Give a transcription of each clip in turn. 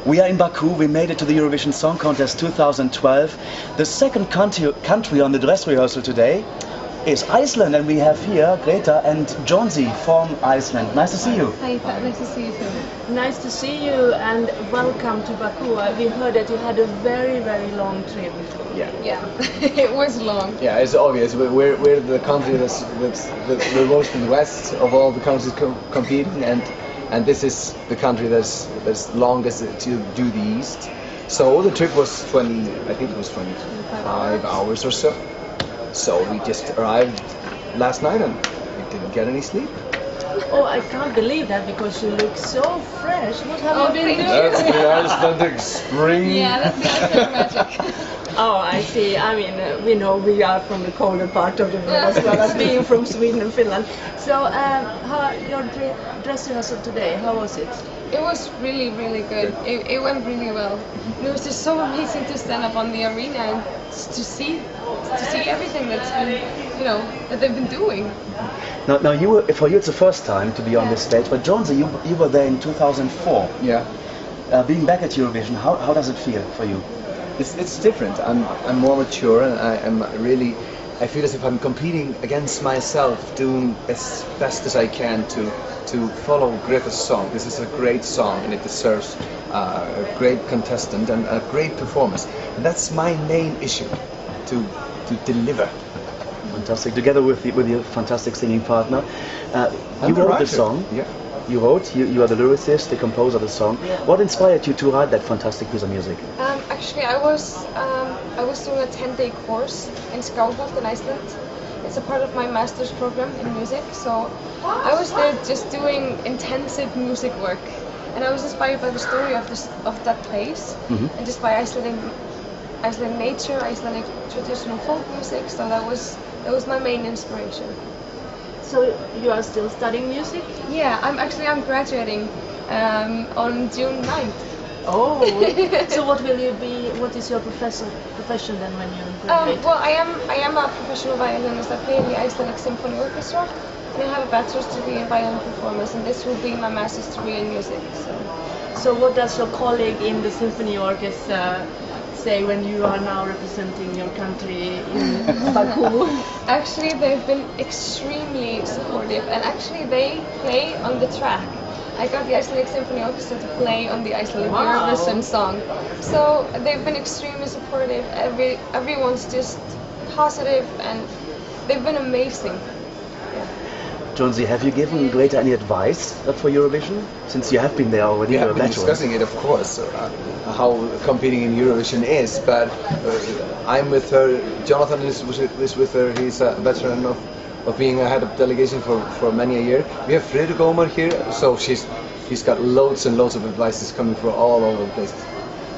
We are in Baku. We made it to the Eurovision Song Contest 2012. The second country on the dress rehearsal today is Iceland, and we have here Greta and Jonsi from Iceland. Nice to see you. Hi, nice to see you too. Nice to see you and welcome to Baku. We heard that you had a very, very long trip. Yeah, it was long. Yeah, it's obvious. We're the country that's the most in the west of all the countries competing, and this is the country that's longest to do the east. So the trip was 25 hours or so. So we just arrived last night and we didn't get any sleep. Oh, I can't believe that because you look so fresh. What have you been doing? That's the Icelandic spring. Yeah, that's the Icelandic magic. Oh, I see. I mean, we know we are from the colder part of the world as well as being from Sweden and Finland. So, how your dress rehearsal today? How was it? It was really, really good. It went really well. It was just so amazing to stand up on the arena and to see everything that's been, that they've been doing. Now for you it's the first time to be on this stage, but Jonsi, you were there in 2004. Yeah. Being back at Eurovision, how does it feel for you? It's different. I'm more mature, and I feel as if I'm competing against myself, doing as best as I can to follow Greta's song. This is a great song, and it deserves a great contestant and a great performance. And that's my main issue, to deliver. Fantastic. Together with your fantastic singing partner, you wrote the song. Yeah. You wrote. You are the lyricist, the composer of the song. What inspired you to write that fantastic piece of music? Actually, I was doing a 10-day course in Skálholt in Iceland. It's a part of my master's program in music. So I was there just doing intensive music work, and I was inspired by the story of that place, and just by Icelandic nature, Icelandic traditional folk music. So that was my main inspiration. So you are still studying music? Yeah, I'm graduating on June 9th. Oh, so what will you be? What is your profession then when you graduate? Well, I am a professional violinist. I play in the Icelandic Symphony Orchestra, and I have a bachelor's degree in violin performance, and this will be my master's degree in music. So what does your colleague in the symphony orchestra say when you are now representing your country in Baku? Actually, they've been extremely supportive, and actually they play on the track. I got the Icelandic Symphony Orchestra to play on the Icelandic Eurovision song. So they've been extremely supportive. Everyone's just positive, and they've been amazing. Jonsi, have you given Greta any advice for Eurovision? Since you have been there already. We have been discussing it, of course, how competing in Eurovision is, but I'm with her. Jonathan is with her. He's a veteran of being a head of delegation for many a year. We have Friðrik Ómar here, so he's got loads and loads of advices coming from all over the place.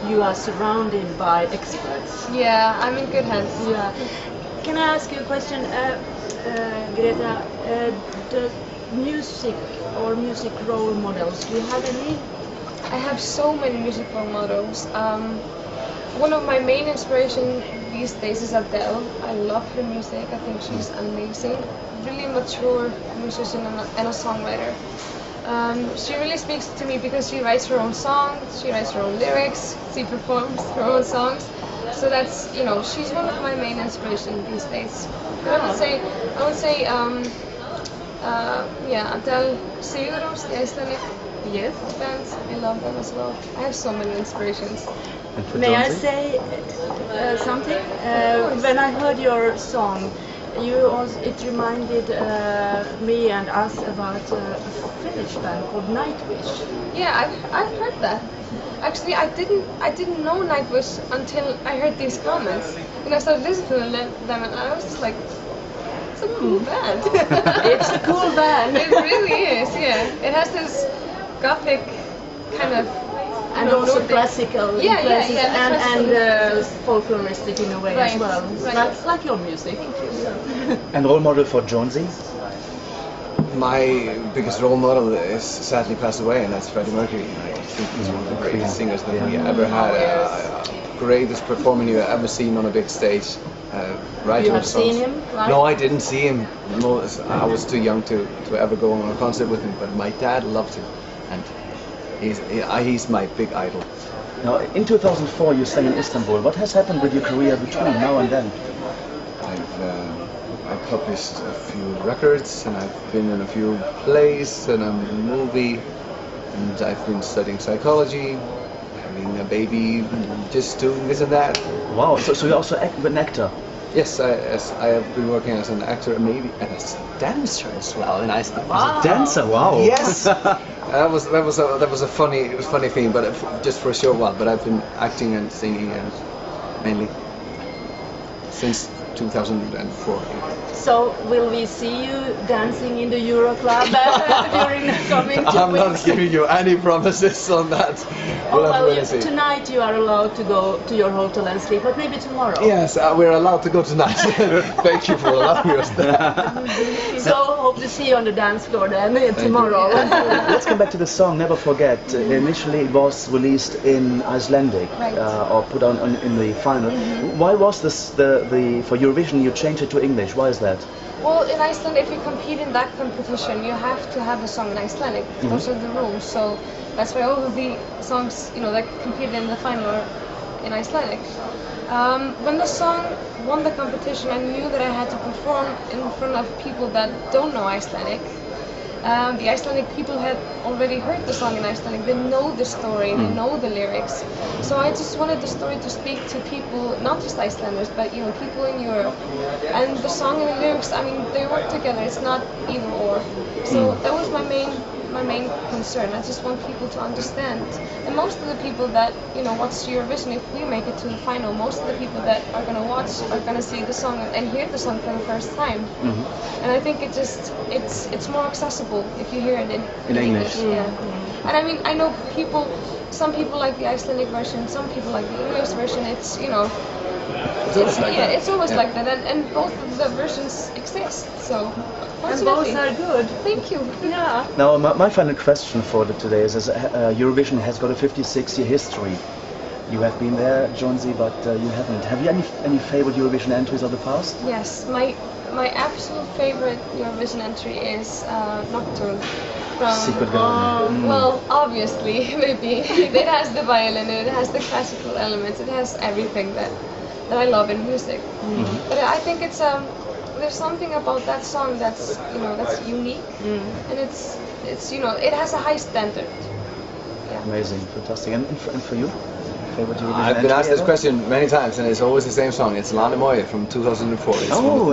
You are surrounded by experts. Yeah, I'm in good hands. Yeah. Can I ask you a question, Greta? The music or music role models, do you have any? I have so many music role models. One of my main inspirations these days is Adele. I love her music. I think she's amazing. Really mature musician and a songwriter. She really speaks to me because she writes her own songs, she writes her own lyrics, she performs her own songs. So that's, she's one of my main inspirations these days. But I would say, Adele, Sigurós, the Icelandic bands, I love them as well. I have so many inspirations. May I say something? When I heard your song, it reminded me and us about a Finnish band called Nightwish. Yeah, I've heard that. Actually, I didn't know Nightwish until I heard these comments, and I started listening to them, and I was just like, it's a cool band. It's a cool band. It really is. Yeah, it has this gothic kind of. And also classical influences and folkloristic in a way as well. Right. Like your music. And role model for Jonsi? My biggest role model is sadly passed away, and that's Freddie Mercury. I think he's one of the greatest singers that we ever had. Greatest performer you've ever seen on a big stage. You have seen him? Right? No, I didn't see him. I was too young to ever go on a concert with him, but my dad loved him. And He's my big idol. Now, in 2004 you sang in Istanbul. What has happened with your career between now and then? I published a few records, and I've been in a few plays and a movie, and I've been studying psychology, having a baby, just doing this and that. Wow, so you're also an actor? Yes, I have been working as an actor, and maybe as a dancer as well in Iceland. Wow. As a dancer, wow. Yes, that was a funny thing, but just for a short while. But I've been acting and singing mainly since 2004. So will we see you dancing in the Euro Club during the coming 2 weeks? I'm not giving you any promises on that. Tonight you are allowed to go to your hotel and sleep, but maybe tomorrow. Yes, we're allowed to go tonight. Thank you for allowing us that. So hope to see you on the dance floor then tomorrow. Let's come back to the song Never Forget. Initially it was released in Icelandic, Right. or put on in the final. Why was this for Eurovision you changed it to English? Why is that? Well, in Iceland, if you compete in that competition, you have to have a song in Icelandic. Those are the rules. So that's why all of the songs, that competed in the final are in Icelandic. When the song won the competition, I knew that I had to perform in front of people that don't know Icelandic. The Icelandic people had already heard the song in Icelandic. They know the story, they know the lyrics. So I just wanted the story to speak to people, not just Icelanders, but people in Europe. And the song and the lyrics, they work together. It's not either or. So that was my main concern. I just want people to understand. And most of the people that watch Eurovision, if we make it to the final, most of the people that are gonna watch are gonna see the song and hear the song for the first time. And I think it's more accessible if you hear it in English. Yeah. And I know some people like the Icelandic version, some people like the English version. It's it's always like that, and both of the versions exist. So. And both are good. Thank you. Yeah. Now, my final question for today is Eurovision has got a 56-year history. You have been there, Jonsi, but you haven't. Have you any favorite Eurovision entries of the past? Yes, my absolute favorite Eurovision entry is Nocturne. From Secret Garden. Well, obviously, maybe. It has the violin, it has the classical elements, it has everything that I love in music. But I think it's there's something about that song that's unique, and it's it has a high standard. Yeah. Amazing, fantastic. And for you, favorite Eurovision I've been asked entry this ever? question many times, and it's always the same song. It's Lane Moje from 2004.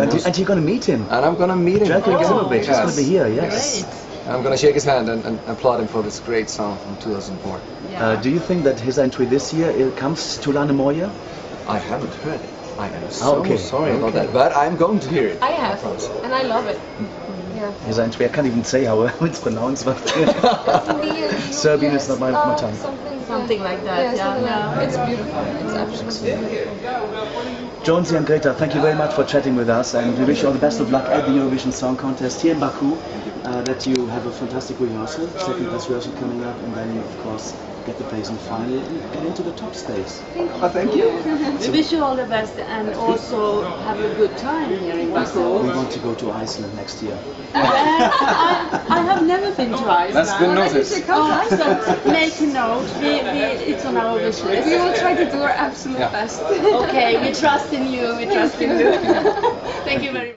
It's and you're gonna meet him. and I'm gonna meet him. Jelko Gizimovic is Yes. gonna be here. Yes. I'm gonna shake his hand and applaud him for this great song from 2004. Do you think that his entry this year comes to Lane Moje? I haven't heard it. I am so okay. sorry about that, but I'm going to hear it. I have, and I love it. Yeah. His entry, I can't even say how it's pronounced, but Serbian is not my tongue. Something like that. Yeah. It's beautiful. It's absolutely beautiful. Jonsi and Greta, thank you very much for chatting with us, and we wish you all the best of luck at the Eurovision Song Contest here in Baku. That you have a fantastic rehearsal, second class rehearsal coming up, and then of course get the place in final and get into the top stage. Thank you. We wish you all the best and also have a good time here in Baku. We want to go to Iceland next year. I have never been to Iceland. That's been noticed. So make a note. It's on our wish list. We will try to do our absolute best. Okay, we trust in you. We trust in you. Thank you very much.